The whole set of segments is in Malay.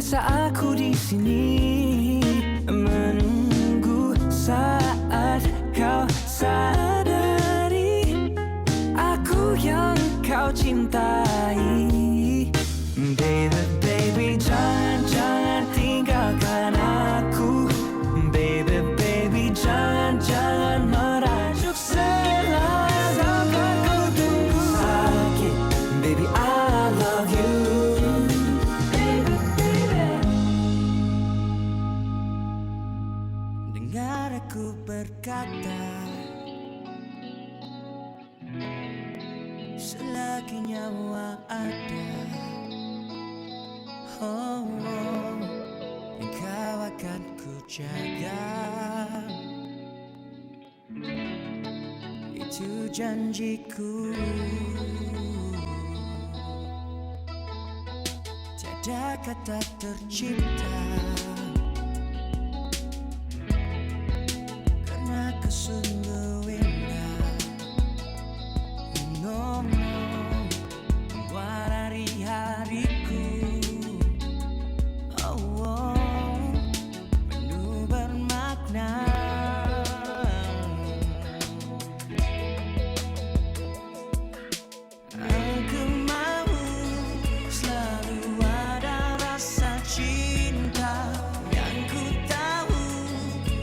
Rasa aku di sini menunggu saat kau sadari aku yang kau cintai. Baby, baby, jangan tinggalkan aku. Baby, baby, jangan merajuk selama ku tunggu. Sakit, baby, I love you. Baby, baby. Dengar aku berkata, selagi nyawa ada, oh, oh, engkau akan ku jaga. Itu janjiku. Tiada kata tercipta karena kesungguh indah. No, no, membuat hari-hariku, oh, oh, penuh bermakna. Aku mau selalu ada rasa cinta yang ku tahu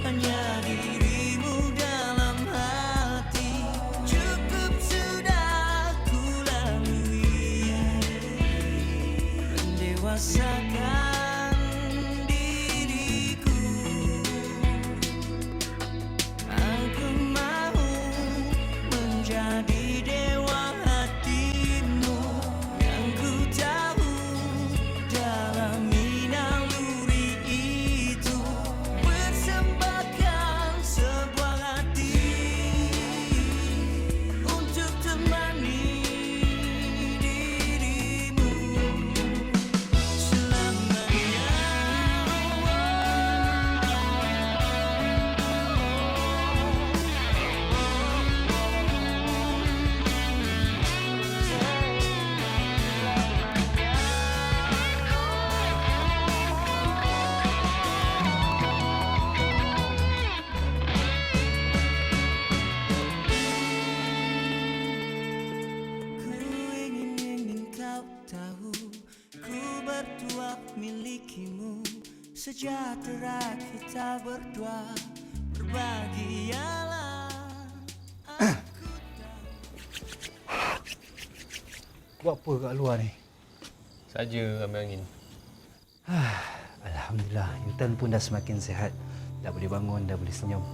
hanya dirimu dalam hati. Cukup sudah ku lalui mendewasakan diriku. Aku mau menjadi dewa hatimu yang ku tahu dalam naluri itu persembahkan sebuah hati untuk temani dirimu selamanya. Ku ingin kau tahu, ku berdua milikimu. Sejahtera kita berdua, berbahagialah. Aku tahu. Buat apa kat luar ni? Saja ambil angin. Alhamdulillah, Intan pun dah semakin sihat. Dah boleh bangun, dah boleh senyum.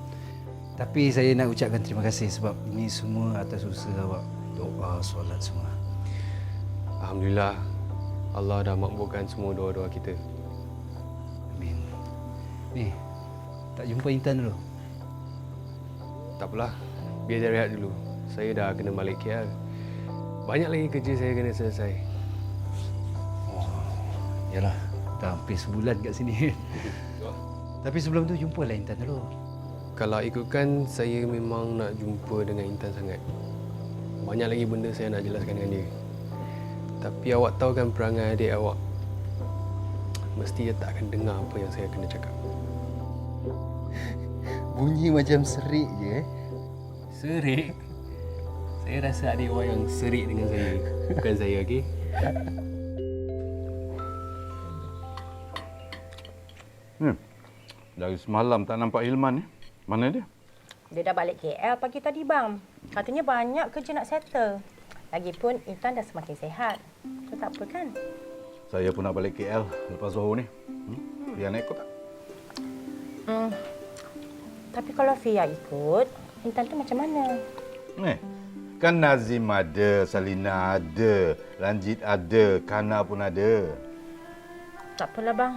Tapi saya nak ucapkan terima kasih sebab ini semua atas usaha awak. Doa, solat semua. Alhamdulillah, Allah dah makbulkan semua doa-doa kita. Amin. Ni, tak jumpa Intan dulu? Tak apalah, biar dia rehat dulu. Saya dah kena balik KL. Banyak lagi kerja saya kena selesai. Yalah, dah hampir sebulan kat sini. Tapi sebelum tu jumpalah Intan dulu. Kalau ikutkan, saya memang nak jumpa dengan Intan sangat. Banyak lagi benda saya nak jelaskan dengan dia. Tapi awak tahu kan perangai adik awak. Mesti dia tak akan dengar apa yang saya kena cakap. Bunyi macam serik je. Serik? Saya rasa adik awak yang serik dengan saya. Bukan saya, okey? Dari semalam tak nampak Hilman ni. Mana dia? Dia dah balik KL pagi tadi, bang. Katanya banyak kerja nak settle. Lagipun Intan dah semakin sihat. So tak apa kan? Saya pun nak balik KL lepas Zohor ni. Dia nak ikut tak? Tapi kalau Fia ikut, Intan tu macam mana? Kan Nazim ada, Salina ada, Ranjit ada, Kana pun ada. Tak apalah, bang.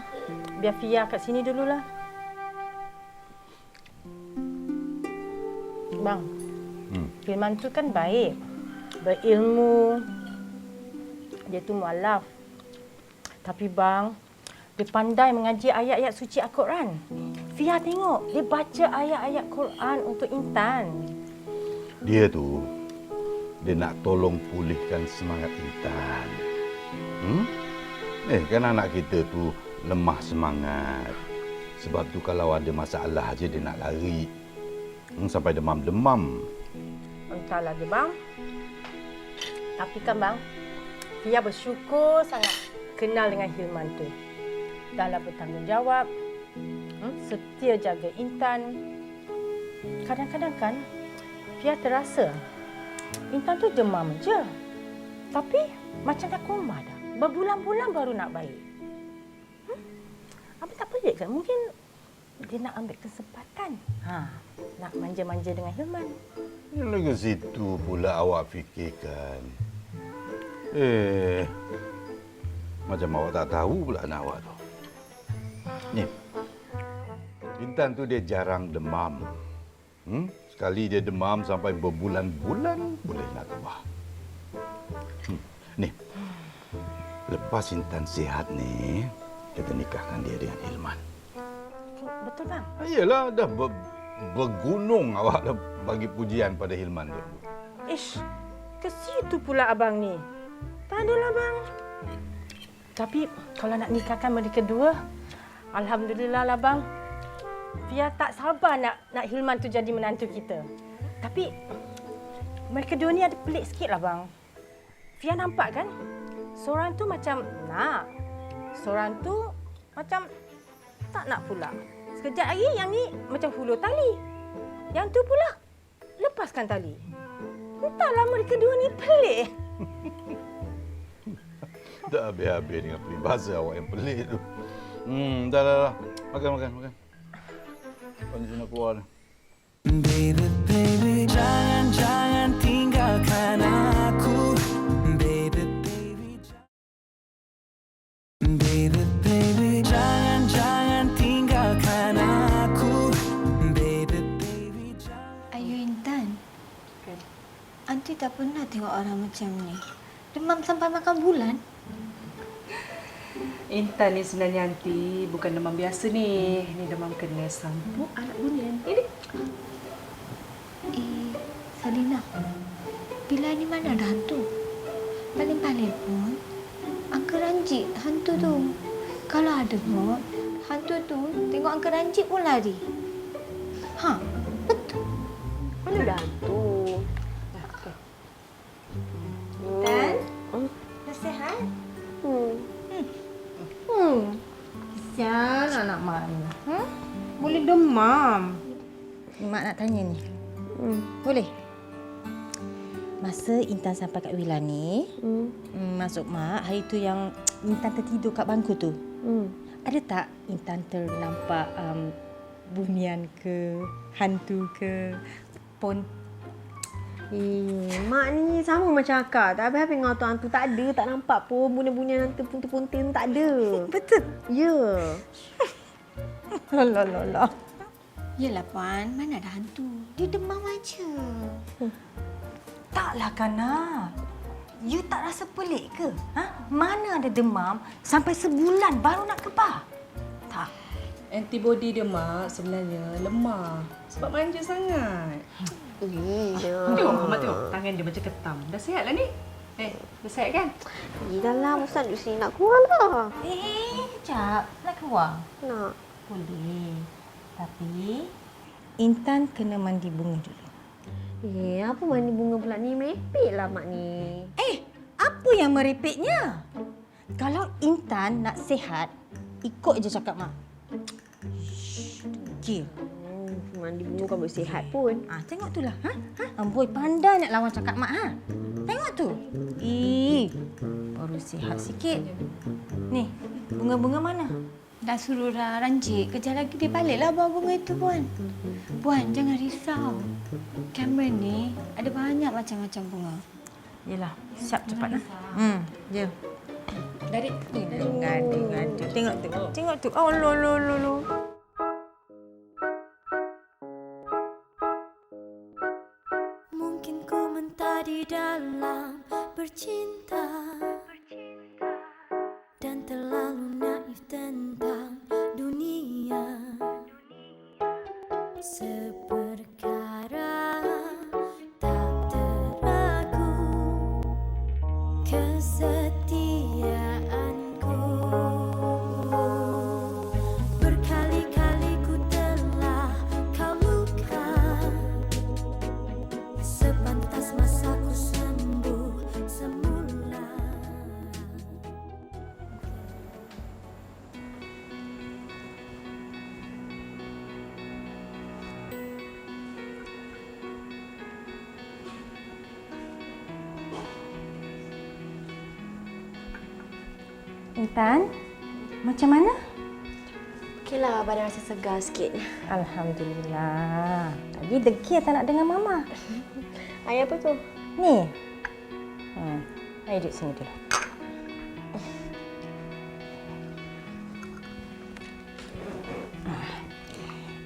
Biar Fia kat sini dululah. Bang, Hilman tu kan baik. Berilmu. Dia tu mualaf. Tapi bang, dia pandai mengaji ayat-ayat suci Al-Quran. Fia tengok, dia baca ayat-ayat Quran untuk Intan. Dia tu, dia nak tolong pulihkan semangat Intan. Kan anak kita tu lemah semangat. Sebab tu kalau ada masalah aja dia nak lari. Sampai demam-demam. Entahlah dia bang. Tapi kan bang, Fia bersyukur sangat kenal dengan Hilman tu. Dahlah bertanggungjawab, setia jaga Intan. Kadang-kadang kan, Fia terasa Intan tu demam je. Tapi macam dah koma dah. Berbulan-bulan baru nak baik. Abang tak pelik ke? Mungkin dia nak ambil kesempatan. Nak manja-manja dengan Hilman. Yang ke situ pula awak fikirkan. Macam awak tak tahu pula anak awak tu. Ni, Intan tu dia jarang demam. Sekali dia demam sampai berbulan-bulan boleh nak kebah. Ni, lepas Intan sihat ni, kita nikahkan dia dengan Hilman. Betul bang? Iyalah, dah bergunung awak dah bagi pujian pada Hilman tu. Ish, ke situ pula abang ni. Tak adalah bang. Tapi kalau nak nikahkan mereka dua, alhamdulillah lah bang. Fia tak sabar nak Hilman tu jadi menantu kita. Tapi mereka dua ni ada pelik sikit lah bang. Fia nampak kan? Seorang tu macam nak. Seorang tu macam tak nak pula. Sekejap lagi yang ni macam hulur tali. Yang tu pula lepaskan tali. Entahlah mereka dua ni pelik. Tak habis-habis dengan peribahasa awak yang pelik tu. Dah. Makan. Panjang nak keluar ni. Baby, baby, jangan tinggalkan aku. Baby, baby, jangan tinggalkan aku. Baby, Ayu Intan, Aunty tak pernah tengok orang macam ni. Demam sampai makan bulan. Intan ni sebenarnya Aunty bukan demam biasa ni. Ni demam kena sambuk anak bunian. Ini. Salina, bila ni mana ada hantu? Paling-paling pun, Uncle Ranjit hantu tu. Kalau ada kot, hantu tu tengok Uncle Ranjit pun lari. Betul. Mana ada hantu? Intan, dah sihat? Kesian anak mak ni. Boleh demam. Mak nak tanya ni. Boleh? Masa Intan sampai kat Wila ni, masuk mak, hari tu yang Intan tertidur kat bangku tu. Ada tak Intan ternampak bumian ke, hantu ke, pon? Mak ni sama macam akak. Tak habis-habis dengan hantu tak ada. Tak nampak pun bunyi-bunyi hantu puntir-puntir tu tak ada. Betul? Ya. Loh. Yelah Puan, mana ada hantu. Dia demam aja. Taklah Kana. You tak rasa pelik ke? Mana ada demam sampai sebulan baru nak kebah? Tak. Antibody dia mak sebenarnya lemah. Sebab manja sangat. Tengok Mak tengok tangan dia macam ketam. Dah sihat lah ni. Dah sihat kan? Dah lah, Ustaz duduk sini nak keluar lah. Kejap. Nak keluar? Nak. Boleh. Tapi Intan kena mandi bunga dulu. Apa mandi bunga pula ni? Merepek lah mak ni. Apa yang merepeknya? Kalau Intan nak sihat, ikut je cakap mak. Shh, Mandi bunga kan boleh sihat pun. tengok tu lah. Amboi pandai nak lawan cakap mak. Tengok tu. Baru sihat sikit. Ni, bunga-bunga mana? Dah suruh Ranjit, kejap lagi dia baliklah bawa bunga itu, Puan. Puan, jangan risau. Cameron ni ada banyak macam-macam bunga. Yelah, siap cepat lah. Ya. Dari Ngada. Tengok tu. Oh, lo. Mungkin ku mentari dalam bercinta dan terlalu naif tentang dunia. Seperkara tak teraku kesetiaanku. Intan, macam mana? Okeylah, badan rasa segar sikit. Alhamdulillah. Tadi degil tak nak dengar Mama. Air apa tu? Ni. Ayo duduk sini dulu.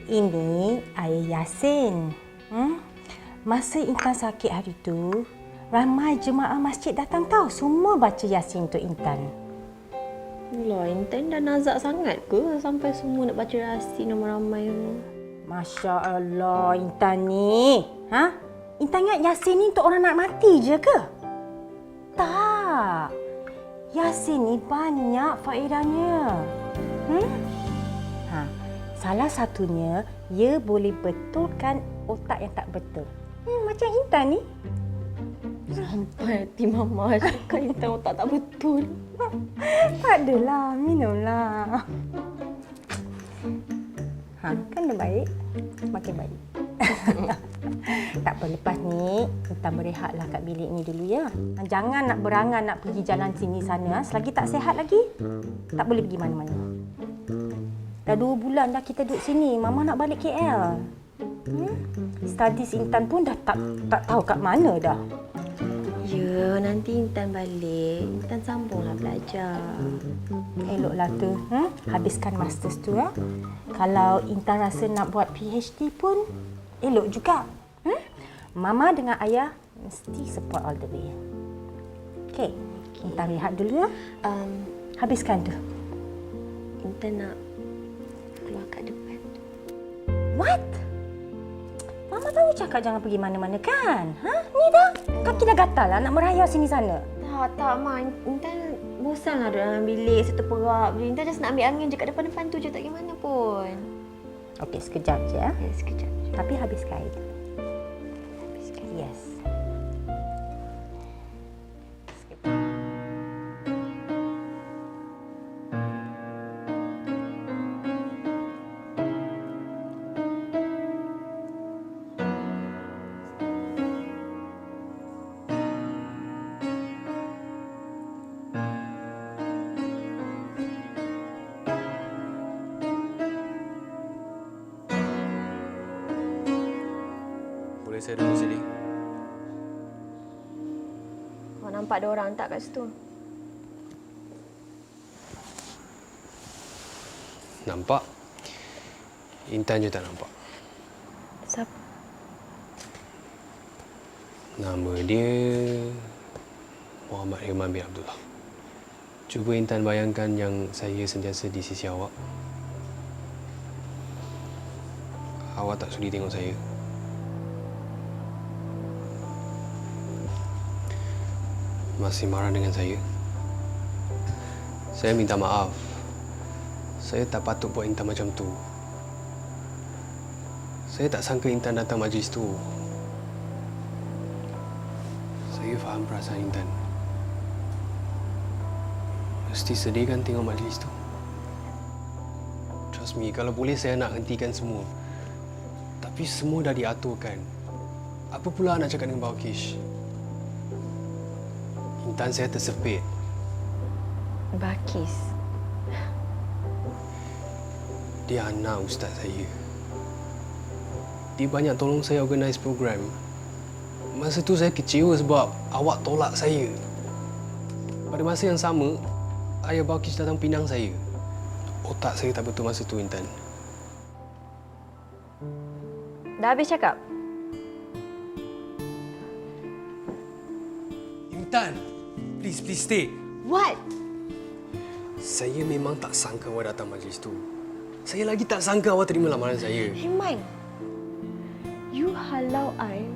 Ini air Yasin. Masa Intan sakit hari tu, ramai jemaah masjid datang tahu. Semua baca Yasin untuk Intan. Alah, Intan dah nazak sangat ke sampai semua nak baca Yasin ramai-ramai tu? Masya Allah, Intan ni. Intan ingat Yasin ni untuk orang nak mati je ke? Tak. Yasin ni banyak faedahnya. Salah satunya, ia boleh betulkan otak yang tak betul. Macam Intan ni. Sampai hati Mama cakap Intan otak tak betul. Tak adalah, minumlah. Kan dah baik? Makin baik. Tak apa, lepas ni Intan berehatlah kat bilik ni dulu ya. Jangan nak berangan nak pergi jalan sini sana. Selagi tak sihat lagi, tak boleh pergi mana-mana. Dah 2 bulan dah kita duduk sini. Mama nak balik KL. Studies Intan pun dah tak tahu kat mana dah. Ya, nanti Intan balik. Intan sambunglah belajar. Eloklah tu. Habiskan masters tu ya. Kalau Intan rasa nak buat PhD pun elok juga. Mama dengan ayah mesti support all the way. Okey, Intan rehat dulu ya. Habiskan tu. Intan nak keluar kat depan. What? Mama tahu cakap jangan pergi mana-mana kan? Ni dah kaki dah gatal lah nak merayau sini sana. Tak, Mak. Intan bosanlah duduk dalam bilik, seterperap. Intan just nak ambil angin je kat depan-depan tu je, tak pergi mana pun. Okey, sekejap je ya. Ya, sekejap. Tapi habiskan air tu. Habiskan. Yes. Boleh saya duduk sini? Awak nampak ada orang tak kat situ? Nampak? Intan je tak nampak. Siapa? Nama dia Muhammad Hirman bin Abdullah. Cuba Intan bayangkan yang saya sentiasa di sisi awak. Awak tak sudi tengok saya. Masih marah dengan saya. Saya minta maaf. Saya tak patut buat Intan macam tu. Saya tak sangka Intan datang majlis tu. Saya faham perasaan Intan. Mesti sedih kan tengok majlis tu? Trust me, kalau boleh saya nak hentikan semua. Tapi semua dah diaturkan. Apa pula nak cakap dengan Balkish? Intan saya tersepit. Balkish. Dia anak ustaz saya. Dia banyak tolong saya organise program. Masa tu saya kecewa sebab awak tolak saya. Pada masa yang sama, ayah Balkish datang pinang saya. Otak saya tak betul masa tu, Intan. Dah habis cakap? Intan, please stay. What? Saya memang tak sangka awak datang majlis tu. Saya lagi tak sangka awak terima lamaran saya. Himan, you halau I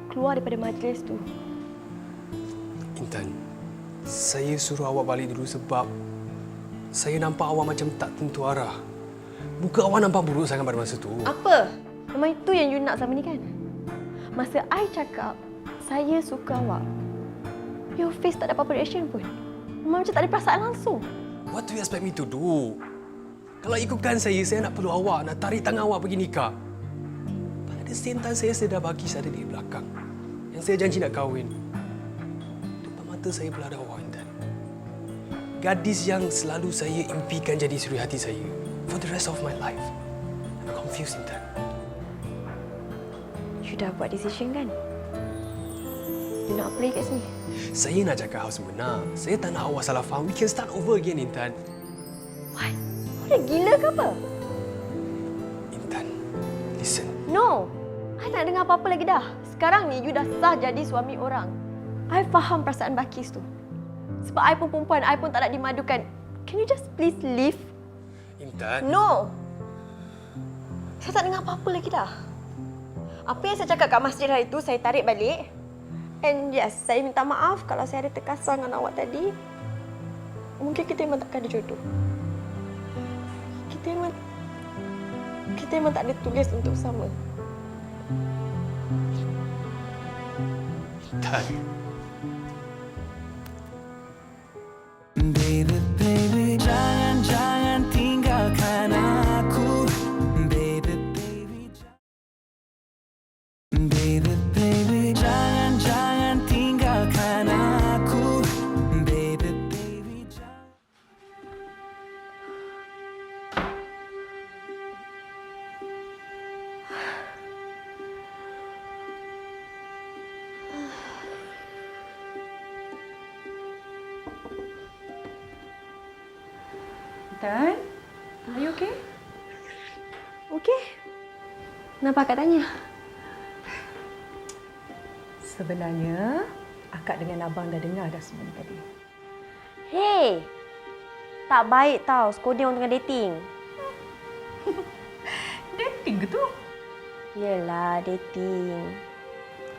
keluar daripada majlis tu. Intan, saya suruh awak balik dulu sebab saya nampak awak macam tak tentu arah. Bukan awak nampak buruk sangat pada masa tu. Apa? Memang itu yang you nak selama ni kan? Masa I cakap, saya suka awak, your face tak ada apa-apa reaction pun. Memang macam tak ada perasaan langsung. What do you expect me to do? Kalau ikutkan saya nak perlu awak, nak tarik tangan awak pergi nikah. Pada same time, saya sedar Balkish ada di belakang. Yang saya janji nak kahwin. Depan mata saya pula ada awak, Intan. Gadis yang selalu saya impikan jadi suri hati saya for the rest of my life. I'm confused, Intan. You dah buat decision kan? You nak apply kat sini? Saya nak cakap hal sebenar. Saya tak nak awak salah faham. We can start over again, Intan. What? Kau dah gila ke apa? Intan, listen. No! I tak dengar apa-apa lagi dah. Sekarang ni, you dah sah jadi suami orang. I faham perasaan Bakis tu. Sebab I pun perempuan, I pun tak nak dimadukan. Can you just please leave? Intan. No! Saya tak dengar apa-apa lagi dah. Apa yang saya cakap kat masjid hari itu, saya tarik balik. And yes, saya minta maaf kalau saya ada terkasar dengan awak tadi. Mungkin kita memang takkan ada jodoh. Kita memang tak ada tulis untuk sama. Intan. Baby, baby, jangan tinggalkan aku. Baby, baby, baby, baby, jangan tinggalkan aku. Baby, baby, Intan, are you okay? Okey. Kenapa akak tanya? Sebenarnya, akak dengan abang dah dengar dah semua ni tadi. Hey! Tak baik tau, Skoda orang tengah dating. Dating ke tu? Yelah, dating.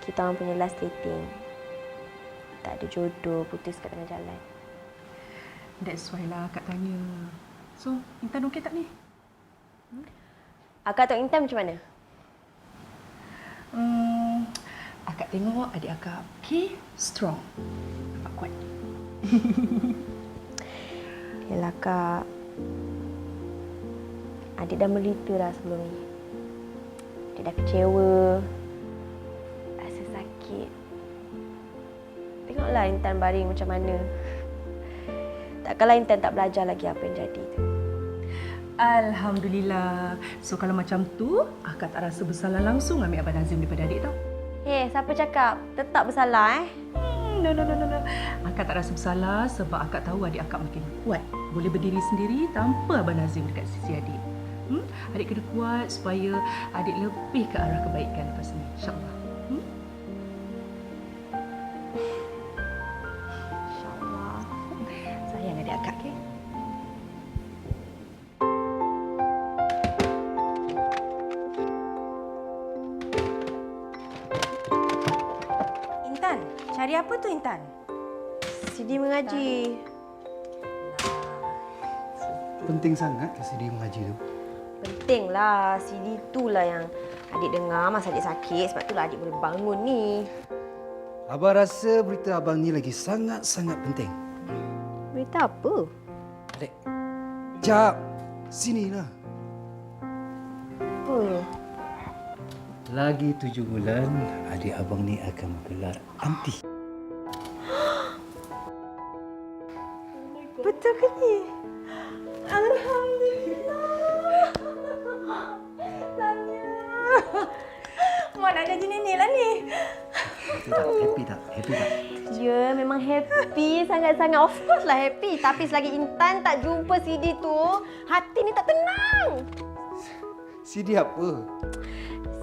Kita orang punya last dating. Tak ada jodoh, putus kat tengah jalan. That's why lah akak tanya. So, Intan okey tak ni? Akak tengok Intan macam mana? Akak tengok adik akak okey, strong. Nampak kuat. Yelah Kak. Adik dah menderita dah sebelum ni. Adik dah kecewa. Rasa sakit. Tengoklah Intan baring macam mana. Takkanlah Intan tak belajar lagi apa yang jadi tu. Alhamdulillah. So kalau macam tu, akak tak rasa bersalah langsung ambil Abang Nazim daripada adik tau. Siapa cakap? Tetap bersalah No. Akak tak rasa bersalah sebab akak tahu adik akak makin kuat. Boleh berdiri sendiri tanpa Abang Nazim dekat sisi adik. Adik kena kuat supaya adik lebih ke arah kebaikan lepas ni. InsyaAllah. InsyaAllah. Sayang adik akak, ke? Intan, cari apa tu Intan? CD mengaji. Penting sangat ke CD mengaji tu? Pentinglah. CD tu lah yang adik dengar masa adik sakit. Sebab itulah adik boleh bangun ni. Abang rasa berita abang ni lagi sangat-sangat penting. Berita apa? Adik, jap. Sinilah. Apa? Lagi 7 bulan, adik abang ni akan menggelar anti. Betul ke ni? Alhamdulillah. Tanya. Mak nak jadi nenek lah ni. Betul tak? Happy tak? Happy tak? Ya, memang happy. Sangat-sangat. Of course lah happy. Tapi selagi Intan tak jumpa CD tu, hati ni tak tenang. CD apa?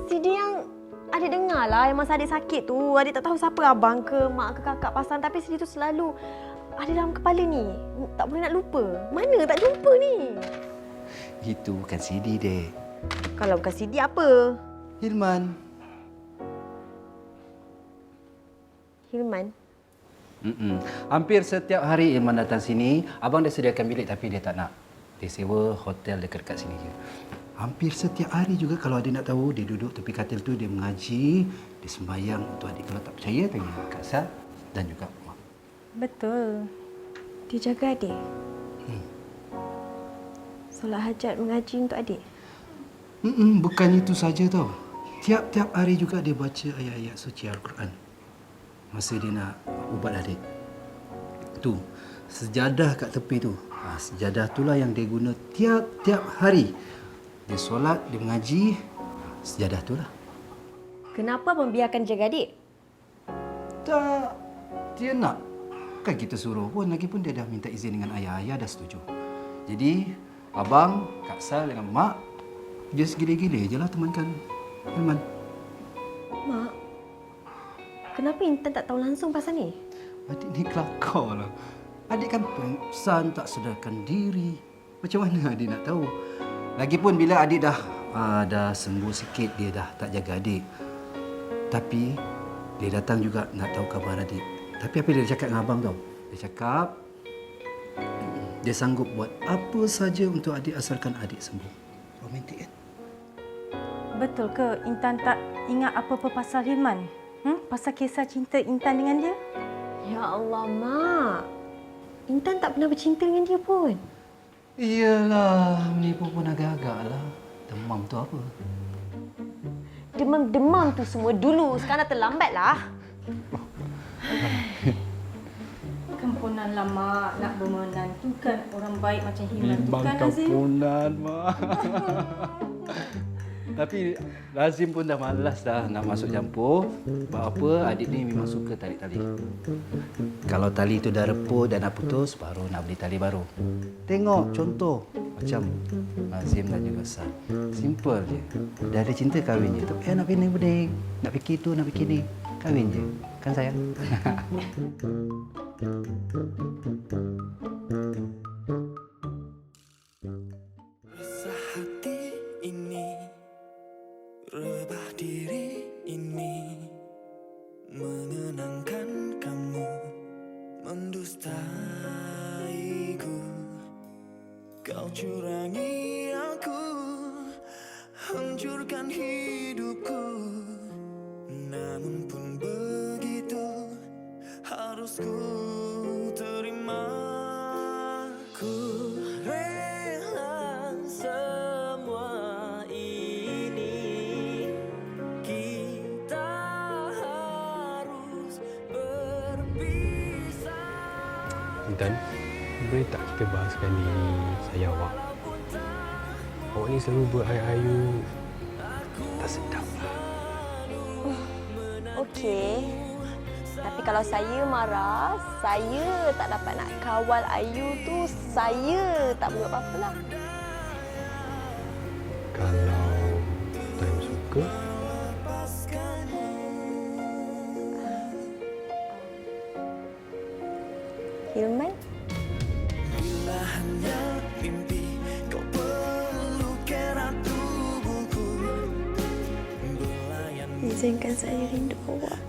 CD yang adik dengar lah. Yang masa adik sakit tu. Adik tak tahu siapa abang ke, mak ke kakak pasang. Tapi CD tu selalu ada dalam kepala ni. Tak boleh nak lupa. Mana tak jumpa ni? Itu bukan CD, dek. Kalau bukan CD apa? Hilman. Hilman? Hampir setiap hari Hilman datang sini. Abang dah sediakan bilik tapi dia tak nak. Dia sewa hotel dekat sini je. Hampir setiap hari juga kalau adik nak tahu, dia duduk tepi katil tu, dia mengaji, dia sembahyang untuk adik. Kalau tak percaya, tanya Kak Sal dan juga Mak. Betul. Dia jaga adik? Solat hajat mengaji untuk adik? Bukan itu saja tau. Tiap-tiap hari juga dia baca ayat-ayat suci Al-Quran. Masa dia nak ubat adik. Tu, sejadah kat tepi tu. Sejadah itulah yang dia guna tiap-tiap hari. Dia solat, dia mengaji, sejadah itulah. Kenapa membiarkan jaga adik? Tak, dia nak. Kan kita suruh pun, lagipun dia dah minta izin dengan ayah. Ayah dah setuju. Jadi, abang, Kak Sal dengan mak, dia segila-gila je lah temankan Hilman. Mak, kenapa Intan tak tahu langsung pasal ni? Adik ni kelakar lah. Adik kan pengsan, tak sedarkan diri. Macam mana adik nak tahu? Lagipun bila adik dah sembuh sikit, dia dah tak jaga adik. Tapi dia datang juga nak tahu khabar adik. Tapi apa dia cakap dengan abang tau? Dia cakap dia sanggup buat apa saja untuk adik asalkan adik sembuh. Romantik kan? Betul ke Intan tak ingat apa-apa pasal Hilman? Pasal kisah cinta Intan dengan dia? Ya Allah, Mak. Intan tak pernah bercinta dengan dia pun. Iyalah, menipu pun agak-agak lah. Demam tu apa? Demam-demam tu semua dulu. Sekarang dah terlambat lah. Kempunan lama nak bermenantukan orang baik macam Hilman tu kan, Nazim? Kempunan, Mak. Tapi Lazim pun dah malas dah nak masuk campur. Sebab apa, adik ni memang suka tarik tali. Kalau tali tu dah reput dan nak putus, baru nak beli tali baru. Tengok contoh. Macam Lazim dan juga Sal. Simple je. Dah ada cinta, kahwin je. Tak payah nak pening-pening. Nak fikir tu, nak fikir ni. Kahwin je. Kan sayang? Resah hati ini, rebah diri ini, mengenangkan kamu, mendustaiku. Kau curangi aku, hancurkan hidupku. Namun pun begitu, harus ku terima. Ku rela semua ini, kita harus berpisah. Intan, boleh tak kita bahaskan diri saya awak? Awak ni selalu berayu-ayu, tak sedap lah. Okey. Tapi kalau saya marah, saya tak dapat nak kawal Ayu tu, saya tak buat apa-apa lah. Kalau Tan suka, Hilman? Bila hanya mimpi kau peluk erat tubuhku, belayan Izinkan saya rindu awak.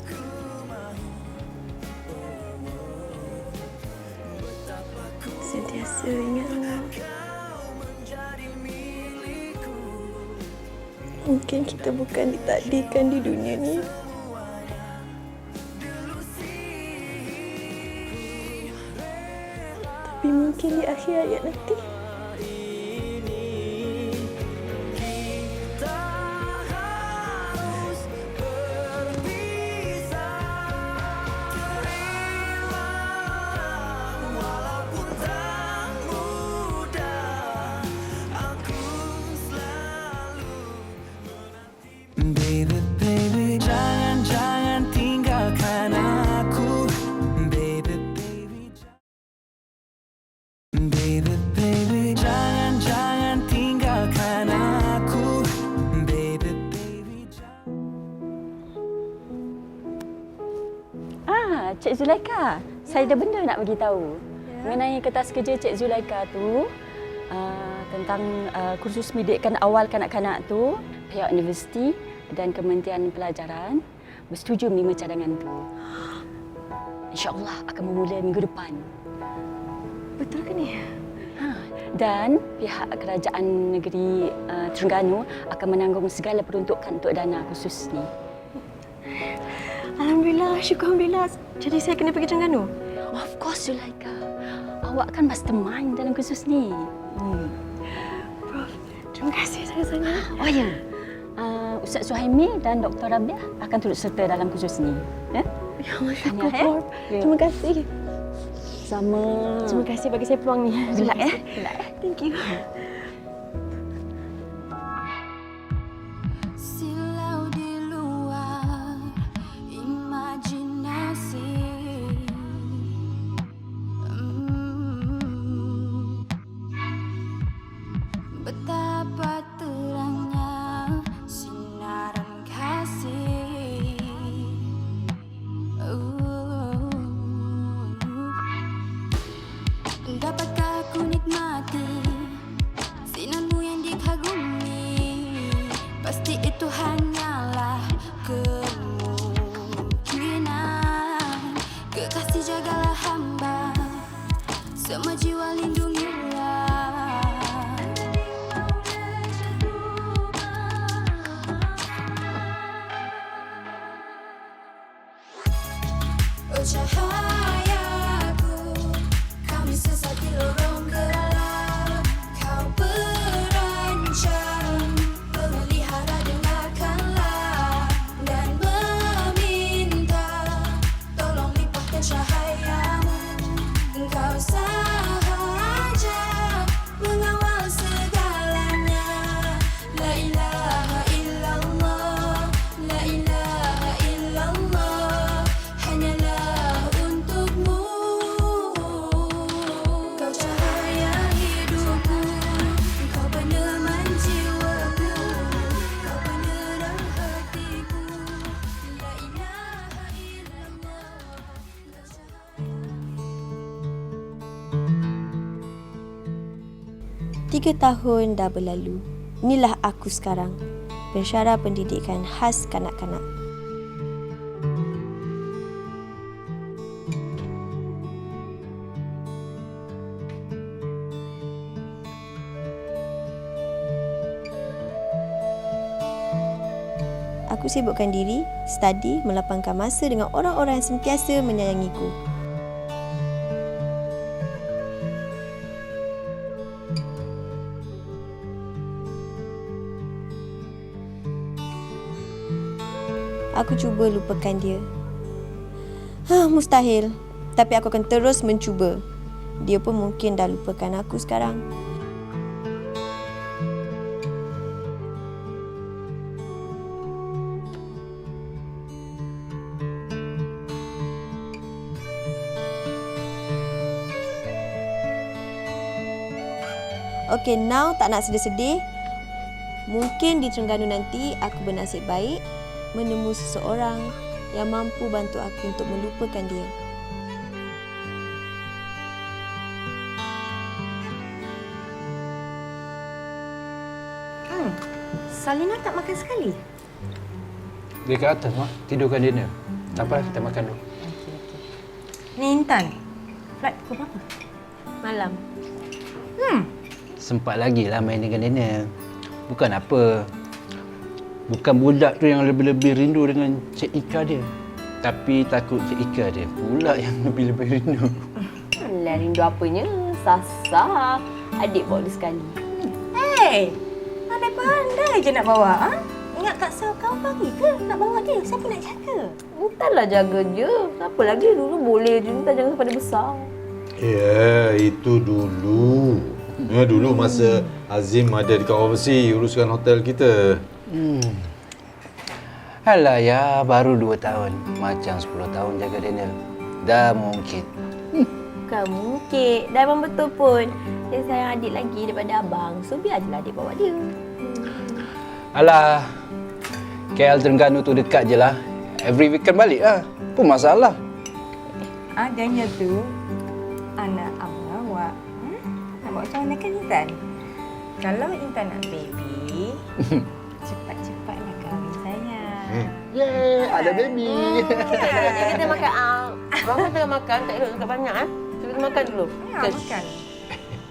Sentiasa ingat awak. Mungkin kita bukan ditakdirkan di dunia ni. Tapi mungkin di akhir hayat nanti. Baby, baby, jangan tinggalkan aku. Baby, baby, baby, baby, jangan tinggalkan aku. Baby, baby, Cik Zulaika, saya ada benda nak bagi tahu mengenai kertas kerja Cik Zulaika tu, tentang kursus pendidikan awal kanak-kanak tu. Pihak universiti dan Kementerian Pelajaran bersetuju menerima cadangan tu. InsyaAllah akan bermula minggu depan. Betul ke ni? Dan pihak kerajaan negeri Terengganu akan menanggung segala peruntukan untuk dana khusus ni. Alhamdulillah, syukur Alhamdulillah. Jadi saya kena pergi Terengganu? Of course, Zulaika. Awak kan mastermind dalam kursus ni. Prof, terima kasih sangat-sangat. Oh ya, Ustaz Suhaimi dan Dr. Rabiah akan turut serta dalam kursus ni. Ya Allah, syukur Tahniah, Prof. Terima kasih. Sama. Terima kasih bagi saya peluang ni. Relax ya. Thank you. Silau di luar imajinasi. Betapa terangnya sinaran kasih. Dapatkah ku nikmati sinarmu yang dikagumi? Pasti itu hanyalah kemungkinan. Kekasih jagalah hamba, semua jiwa lindungilah. Oh cahayaku, kami sesat di lorong gelap. Kau berancam, pemelihara dengarkanlah dan meminta tolong limpahkan cahayamu. Engkau sahaja mengawal segalanya. La ilaha illallah, la ilaha illallah, hanyalah untukmu. Kau cahaya hidupku, kau peneman jiwaku, kau penerang hatiku. La ilaha illallah, kau cahaya. 3 tahun dah berlalu. Inilah aku sekarang, pensyarah pendidikan khas kanak-kanak. Aku sibukkan diri, study, melapangkan masa dengan orang-orang yang sentiasa menyayangiku. Aku cuba lupakan dia. Mustahil. Tapi aku akan terus mencuba. Dia pun mungkin dah lupakan aku sekarang. Okey, now tak nak sedih-sedih. Mungkin di Terengganu nanti aku bernasib baik menemui seseorang yang mampu bantu aku untuk melupakan dia. Salina tak makan sekali? Dia kat atas, Mak. Tidurkan dinner. Tak apa, kita makan dulu. Ni Intan. Flight pukul berapa? Malam. Sempat lagi lah main dengan Daniel. Bukan apa. Bukan budak tu yang lebih-lebih rindu dengan Cik Ika dia. Tapi takut Cik Ika dia pula yang lebih-lebih rindu. Alah, rindu apanya? Sasa. Adik bawa dia sekali. Hei! Pandai-pandai je nak bawa. Ha? Ingat Kak Sel kau pagi ke nak bawa dia? Siapa nak jaga? Entahlah jaga je. Siapa lagi dulu boleh je. Entah jangan pada besar. Ya, itu dulu. Ya, dulu masa Azim ada dekat overseas uruskan hotel kita. Alah ya, baru 2 tahun. Macam 10 tahun jaga Daniel. Dah mungkin. Bukan mungkin. Dah memang betul pun. Dia sayang adik lagi daripada abang. So biar je lah adik bawa dia. Alah, KL Terengganu tu dekat je lah. Every weekend balik lah. Apa masalah? Daniel tu anak abang awak. Nak bawa macam mana kan Intan? Kalau Intan nak baby, cepat-cepatlah kahwin sayang. Yeay, ada baby. Kita makan. Abang tengah makan. Tak elok dekat banyak. Kita makan dulu. Ya, makan.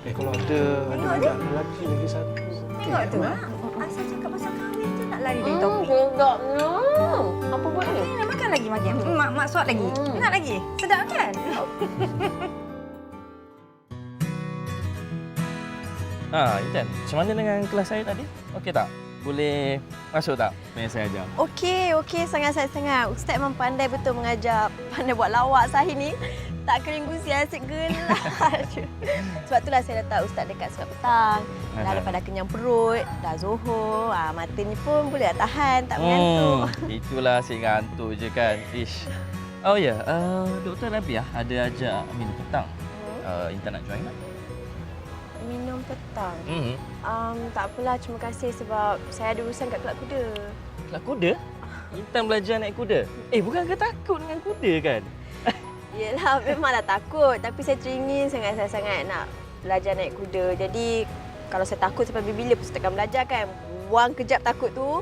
Kalau ada budak lelaki lagi satu. Tengok tu. Asal cakap pasal kahwin tu nak lari dari topik. Sedapnya. Apa buat ni? Nak makan lagi makan. Mak suap lagi. Nak lagi? Sedap kan? Intan, macam mana dengan kelas saya tadi? Okey tak? Boleh Masuk tak? Pengen saya ajar. Okey, sangat-sangat. Ustaz memang pandai betul mengajar. Pandai buat lawak Sahih ni. Tak kering gusi, asyik gelak je. Sebab itulah saya letak Ustaz dekat solat petang. Dah daripada kenyang perut, dah Zuhur, mata ni pun boleh tahan, tak mengantuk. Itulah asyik ngantuk je kan. Ish. Oh ya, Dr. Rabiah ada ajak minum petang. Intan nak join tak? Minum petang? Tak apalah, terima kasih sebab saya ada urusan kat kelab kuda. Kelab kuda? Intan belajar naik kuda? Bukan ke takut dengan kuda kan? Yelah, memanglah takut. Tapi saya teringin sangat nak belajar naik kuda. Jadi, kalau saya takut sampai bila pun saya takkan belajar kan. Buang kejap takut tu,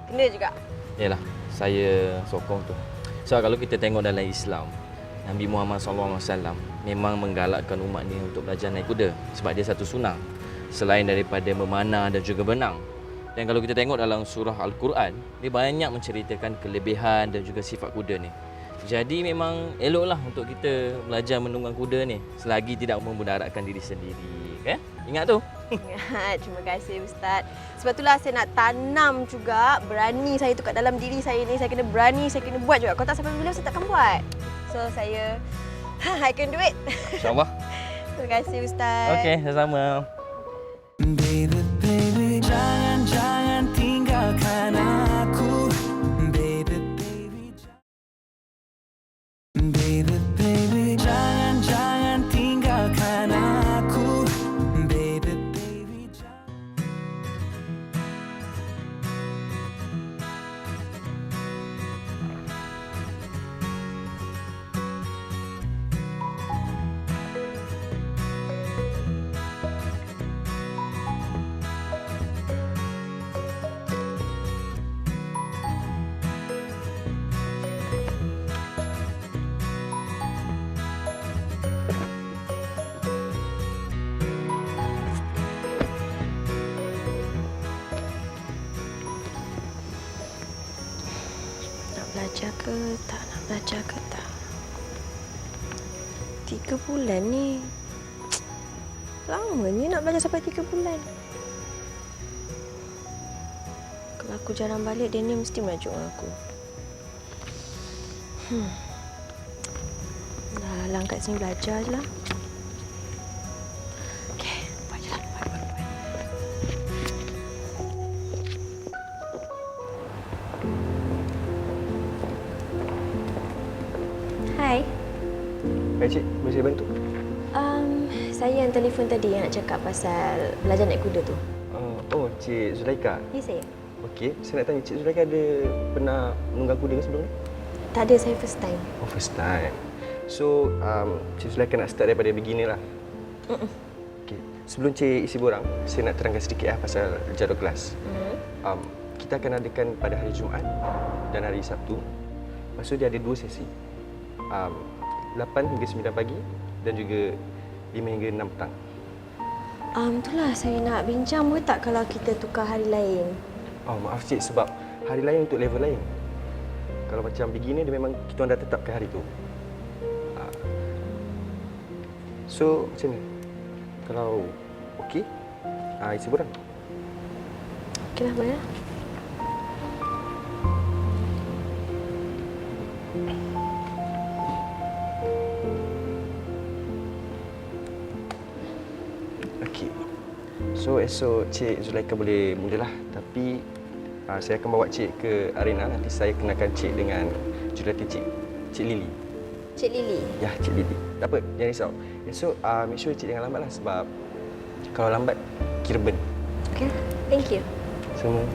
kena juga. Yalah, saya sokong tu. Sebab kalau kita tengok dalam Islam, Nabi Muhammad SAW memang menggalakkan umat ni untuk belajar naik kuda. Sebab dia satu sunnah. Selain daripada memanah dan juga benang. Dan kalau kita tengok dalam surah Al-Quran, dia banyak menceritakan kelebihan dan juga sifat kuda ni. Jadi memang eloklah untuk kita belajar menunggang kuda ni selagi tidak memudaratkan diri sendiri, kan? Ingat tu. Ingat, terima kasih Ustaz. Sebab itulah saya nak tanam juga berani saya tu kat dalam diri saya ni. Saya kena berani, saya kena buat juga. Kalau tak sampai bila saya takkan buat. So saya I can do it. InsyaAllah. Terima kasih Ustaz. Okey, sama-sama. Baby, baby, jangan tinggalkan aku. Baby, baby, baby, baby, jangan tinggalkan aku. Baby, baby, Belajar ke tak, nak belajar ke tak? 3 bulan ni. Lamanya nak belajar sampai 3 bulan. Kalau aku jarang balik, dia ni mesti merajuk dengan aku. Dah lang kat sini belajar je lah. Okey, buat je lah. Buat. Hai. Hai cik, boleh saya bantu? Saya yang telefon tadi yang nak cakap pasal belajar naik kuda tu. Oh, Cik Zulaika. Ya, saya. Okey, saya nak tanya Cik Zulaika ada pernah menunggang kuda ke sebelum ni? Tak ada, saya first time. Oh, first time. So, Cik Zulaika nak start daripada beginner lah. Okey, sebelum Cik isi borang, saya nak terangkan sedikit pasal jadual kelas. Kita akan adakan pada hari Jumaat dan hari Sabtu. Lepas tu dia ada 2 sesi. 8 hingga 9 pagi dan juga 5 hingga 6 petang. Itulah saya nak bincang boleh tak kalau kita tukar hari lain? Oh, maaf cik sebab hari lain untuk level lain. Kalau macam beginner dia memang kita orang dah tetapkan hari tu. So, macam ni. Kalau okey, isi borang. Okeylah, boleh lah. So esok Cik Zulaika boleh mulalah, tapi saya akan bawa Cik ke arena. Nanti saya kenalkan Cik dengan jurulatih Cik Lily. Cik Lily? Ya, Cik Lily. Tak apa, jangan risau. Esok make sure Cik jangan lambatlah sebab kalau lambat kira burn. Okey, thank you. Semua.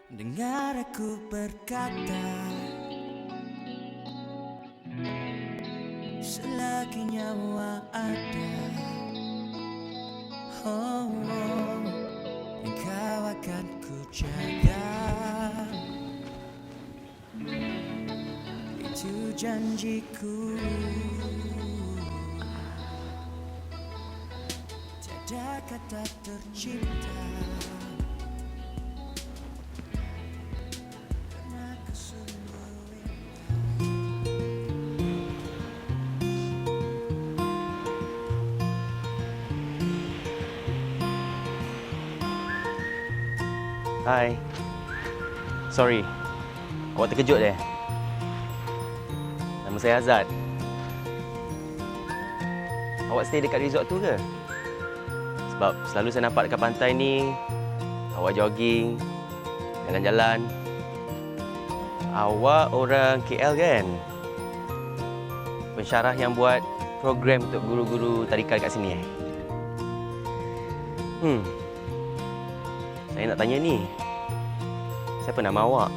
Dengar aku berkata, selagi nyawa ada, oh, oh, engkau akan ku jaga. Itu janjiku. Tiada kata tercipta karena kesungguhan. Hai. Sorry. Awak terkejut deh. Nama saya Azad. Awak stay dekat resort tu ke? Sebab selalu saya nampak dekat pantai ni, awak jogging, jalan-jalan. Awak orang KL kan? Pensyarah yang buat program untuk guru-guru tadika dekat sini Saya nak tanya ni. Siapa nama awak?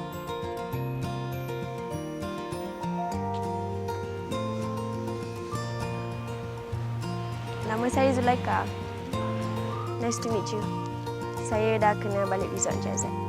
Nama saya Zulaika. Nice to meet you. Saya dah kena balik resort Encik Azad.